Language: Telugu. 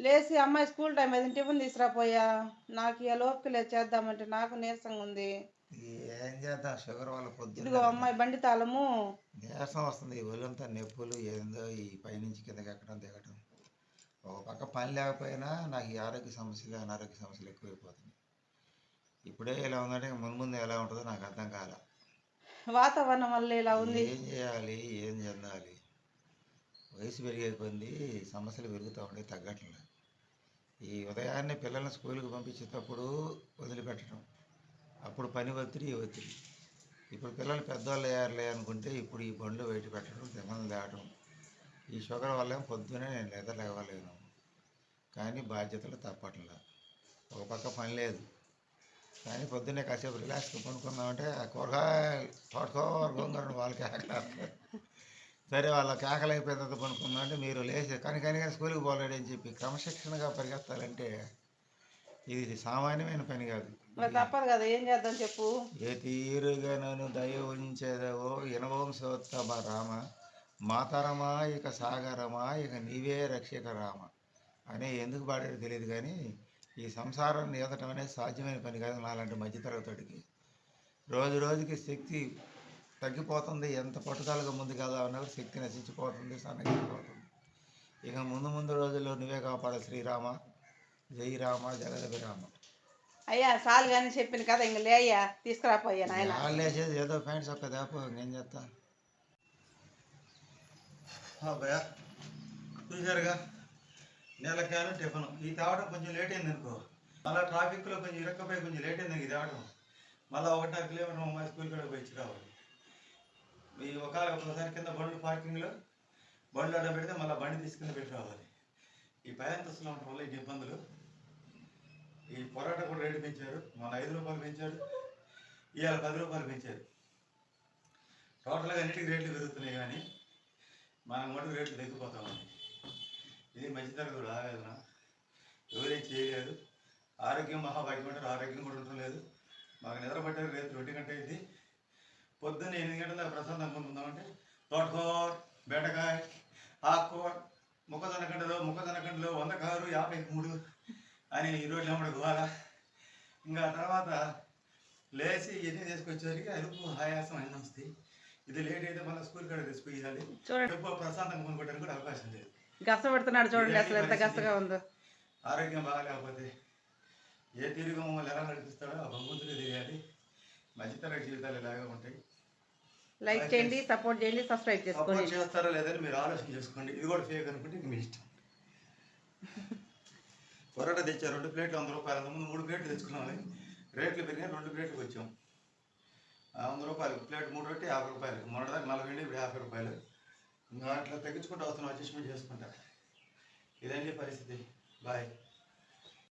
లేచి అమ్మాయి స్కూల్ టైం అయింది టిఫిన్ తీసుకురాపోయా. నాకు ఇవాళ ఓపిక లేదు చేద్దామంటే, నాకు నీరసంగా ఉంది. ఏం చేద్దాం, షుగర్ వల్ల ఇదిగో పొద్దున్న అమ్మాయి బండి తాళము. నీరసం వస్తుంది, ఈ ఒళ్ళంతా నొప్పులు, ఏందో ఈ పైనుంచి కిందకి ఎక్కడం దిగటం. ఒక పక్క పని లేకపోయినా నాకు ఈ ఆరోగ్య సమస్యలు అనారోగ్య సమస్యలు ఎక్కువైపోతున్నాయి. ఇప్పుడే ఇలా ఉందంటే ముందు ముందు ఎలా ఉంటుందో నాకు అర్థం కాల. వాతావరణం వల్ల ఇలా ఉంది. ఏం చేయాలి, ఏం చెందాలి? వయసు పెరిగే కొద్దీ సమస్యలు పెరుగుతూ ఉండే, తగ్గట్లేదు. ఈ ఉదయాన్నే పిల్లల్ని స్కూల్కి పంపించేటప్పుడు వదిలిపెట్టడం, అప్పుడు పని ఒత్తిడి ఒత్తిడి. ఇప్పుడు పిల్లలు పెద్దవాళ్ళు అయ్యారులే అనుకుంటే ఇప్పుడు ఈ బండ్లు బయట పెట్టడం, తిమ్మలు తేవడం. ఈ షుగర్ వల్ల పొద్దునే నేను నిద్రలేవలేను. కానీ బాధ్యతలు తప్పట్లా. ఒక పక్క పని లేదు, కానీ పొద్దున్నే కాసేపు రిలాక్స్గా కొనుక్కుందామంటే ఆ కూరగాయలు తోటకూర గొంగరను వాళ్ళకి ఆకలేస్తారు. సరే వాళ్ళకి ఆకలి అయిపోయిన తర్వాత కొనుక్కుందామంటే మీరు లేచి కానీ స్కూల్కి పోలేడు అని చెప్పి క్రమశిక్షణగా పరిగెత్తాలంటే ఇది సామాన్యమైన పని కాదు. తప్పదు కదా, ఏం చేద్దాం చెప్పు. ఏ తీరుగా నన్ను దయ ఉంచేదవో ఇనవంశోత్తమ రామ, మాతరమా ఇక సాగరమా ఇక నీవే రక్షక రామ అనే ఎందుకు పాడాడో తెలియదు. కానీ ఈ సంసారాన్ని ఈదటం అనేది సాధ్యమైన పని కాదు. నాలాంటి మధ్యతరగతికి రోజు రోజుకి శక్తి తగ్గిపోతుంది. ఎంత పట్టుదలగా ముందుకు వెళ్దామన్నా శక్తి నశించిపోతుంది, సన్నగిపోతుంది. ఇక ముందు రోజుల్లో నువ్వే కాపాడు శ్రీరామ, జై రామ, జగదభిరామ. అయ్యా చాలు కానీ చెప్పిన కదా, ఇంక లే అయ్యా తీసుకురాపోయా నాయన. వాళ్ళేసేది ఏదో ప్యాంట్స్ ఒక్క దేపో, ఇంకేం చేస్తా. భయా చూసారుగా, నెలకాయలు టిఫను ఇది తేవడం కొంచెం లేట్ అయింది అనుకో. మళ్ళీ ట్రాఫిక్లో కొంచెం ఇరక్కపోయి కొంచెం లేట్ అయింది ఇది తేవడం. మళ్ళీ 1.5 కిలోమీటర్ అమ్మాయి స్కూల్ కూడా పోయి ఇచ్చి రావాలి. ఈ ఒకసారి కింద బండ్లు పార్కింగ్లో బండ్లు అడ్డం పెడితే మళ్ళీ బండి తీసుకుని పెట్టి రావాలి. ఈ పై అంతస్తులో ఉండటం వల్ల ఈ ఇబ్బందులు. ఈ పొరాటా కూడా రేటు పెంచారు. మన 5 రూపాయలు పెంచారు, ఇవాళ 10 రూపాయలు పెంచారు. టోటల్గా అన్నిటికీ రేట్లు పెరుగుతున్నాయి, కానీ మనం మటుకు రేట్లు తగ్గిపోతా ఉంది. ఇది మధ్యతరగతి ఆవేదన. ఎవరేం చేయలేదు. ఆరోగ్యం మహాభాగ్యం అంటారు, ఆరోగ్యం కూడా ఉండటం లేదు. మాకు నిద్ర పట్టారు రేపు 2 గంటల అయింది. పొద్దున్న 8 గంటల దాకా ప్రశాంతంగా కొనుక్కుందామంటే తోటకూర, బెండకాయ, ఆకుకూర, మొక్కజొన్న కండలు 100 కారు 53 అని ఈ రోజులు అమ్మడు గోల. ఇంకా తర్వాత లేచి ఇవన్నీ తీసుకొచ్చేసరికి అదుపు ఆయాసం అన్నీ వస్తాయి. ఇది లేట్ అయితే మళ్ళీ స్కూల్ కాడ తీసుకుపోయాలి. ఎక్కువ ప్రశాంతంగా కొనుక్కోవడానికి కూడా అవకాశం లేదు. గసపెడుతున్నాడు చూడండి, అసలు ఎంత గసగా ఉందో. ఆరోగ్యం బాగాలేకపోతే ఏ తీరుగా మమ్మల్ని ఎలా నడిపిస్తాడో ఆ భగవంతుడే తెలియాలి. మధ్యతరగతి జీవితాలు ఇలాగే ఉంటాయి. లైక్ చేయండి, సపోర్ట్ చేయండి, సబ్స్క్రైబ్ చేసుకోండి. సపోర్ట్ చేస్తారో లేదని మీరు ఆలోచన చేసుకోండి. ఇది కూడా ఫేక్ అనుకుంటే మీ ఇష్టం. పొరాటా తెచ్చారు 2 ప్లేట్లు 100 రూపాయలు. అంతకుముందు 3 ప్లేట్లు తెచ్చుకున్నామని రేట్లు పెరిగాయి. 2 ప్లేట్లకు వచ్చాం. 100 రూపాయలు ప్లేట్, 3 రొట్టె 50 రూపాయలు. మొన్నటిదాకా 40, ఇప్పుడు 50 రూపాయలు. ఇంకా అట్లా తగ్గించుకుంటూ వస్తున్నాం, అడ్జస్ట్మెంట్ చేసుకుంటా. ఇదండి పరిస్థితి. బాయ్.